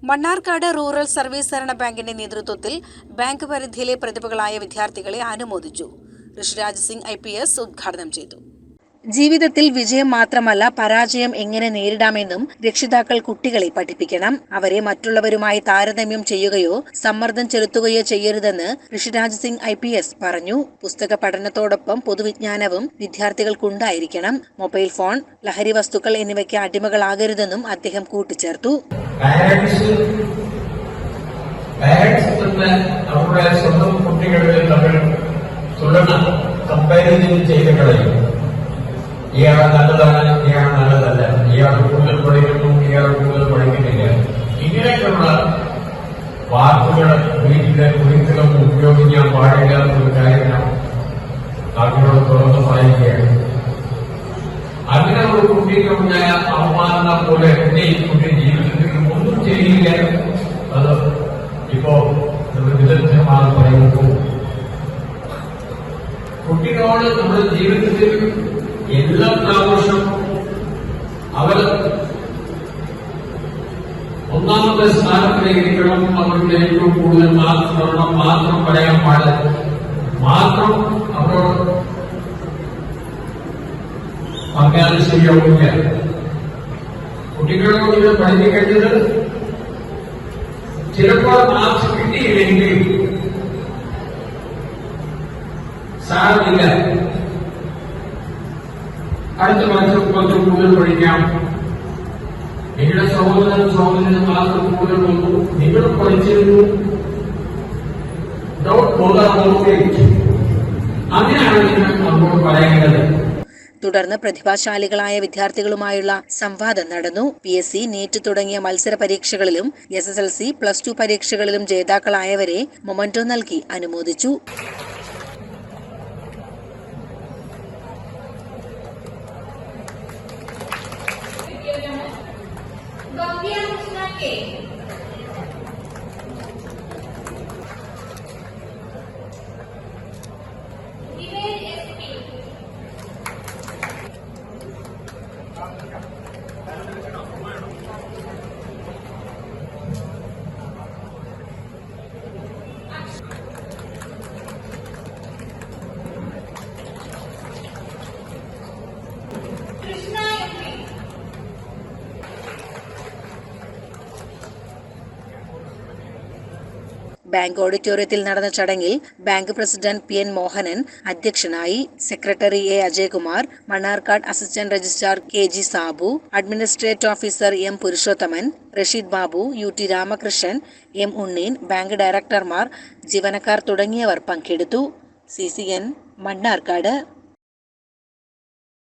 Mannarkkad rural service സഹകരണ ബാങ്കിന്റെ നേതൃത്വത്തിൽ ബാങ്ക് പരിധിയിലെ പ്രതിഭകളായ വിദ്യാർത്ഥികളെ അനുമോദിച്ചു. ഋഷിരാജ് സിംഗ് IPS ഉദ്ഘാടനം ചെയ്തു. ജീവിതത്തിൽ വിജയം മാത്രമല്ല, പരാജയം എങ്ങനെ നേരിടാമെന്നും രക്ഷിതാക്കൾ കുട്ടികളെ പഠിപ്പിക്കണം. അവരെ മറ്റുള്ളവരുമായി താരതമ്യം ചെയ്യുകയോ സമ്മർദ്ദം ചെലുത്തുകയോ ചെയ്യരുതെന്ന് ഋഷിരാജ് സിംഗ് IPS പറഞ്ഞു. പുസ്തക പഠനത്തോടൊപ്പം പൊതുവിജ്ഞാനവും വിദ്യാർത്ഥികൾക്കുണ്ടായിരിക്കണം. മൊബൈൽ ഫോൺ, ലഹരി വസ്തുക്കൾ എന്നിവയ്ക്ക് അടിമകളാകരുതെന്നും അദ്ദേഹം കൂട്ടിച്ചേർത്തു. ഇയാളെ നല്ലതാണ്, ഇയാൾ നല്ലതല്ല, ഇയാൾ കൂടുതൽ പഠിക്കുന്നു, ഇയാൾ കൂടുതൽ പഠിക്കുന്നില്ല, ഇങ്ങനെയൊക്കെയുള്ള വാക്കുകൾ വീട്ടിലെ ഒരിക്കലും ഉപയോഗിക്കാൻ പാടില്ല എന്നൊരു കാര്യം അവരോട് തുറന്ന് പറയുകയാണ്. അങ്ങനെ ഒരു കുട്ടിക്കുണ്ടായ അവമാനം പോലെ എന്റെ ഈ കുട്ടി ജീവിതത്തിൽ ഒന്നും ചെയ്യില്ല. അത് ഇപ്പോ നമ്മൾ വിദഗ്ധമായി പറയുന്നു. കുട്ടികളോട് നമ്മുടെ ജീവിതത്തിൽ എല്ലാ പ്രാവശ്യം അവർ ഒന്നാമത്തെ സ്ഥാനത്തിലേക്കണം, അവരുടെ ഏറ്റവും കൂടുതൽ മാർക്ക് വരണം, മാത്രം പറയാൻ പാടില്ല, മാത്രം അവരോട് പറഞ്ഞാൽ ശരിയാവില്ല. കുട്ടികളോട് ഇത് പഠിപ്പിക്കേണ്ടത് ചിലപ്പോൾ മാർക്ക് കിട്ടിയില്ലെങ്കിൽ സാരമില്ല, അടുത്ത വർഷം കുറച്ച് കൂടുതൽ പഠിക്കാം, നിങ്ങളുടെ സഹോദരന് മാർക്ക് കൂടുതൽ വന്നു, നിങ്ങൾ പഠിച്ചിരുന്നു, അങ്ങനെയാണ് നിങ്ങൾ നമ്മോട് പറയേണ്ടത്. തുടർന്ന് പ്രതിഭാശാലികളായ വിദ്യാർത്ഥികളുമായുള്ള സംവാദം നടന്നു. PSC, NEET തുടങ്ങിയ മത്സര പരീക്ഷകളിലും SSLC, +2 പരീക്ഷകളിലും ജേതാക്കളായവരെ മൊമന്റോ നൽകി അനുമോദിച്ചു. ബാങ്ക് ഓഡിറ്റോറിയത്തിൽ നടന്ന ചടങ്ങിൽ ബാങ്ക് പ്രസിഡന്റ് PN മോഹനൻ അധ്യക്ഷനായി. Secretary A Ajaykumar, Mannarkkad assistant registrar KG Sabu, administrative officer M Purushothaman, Rasheed Babu, UT Ramakrishnan, M Unneen, bank ഡയറക്ടർമാർ, ജീവനക്കാർ തുടങ്ങിയവർ പങ്കെടുത്തു. CCN മണ്ണാർക്കാട്.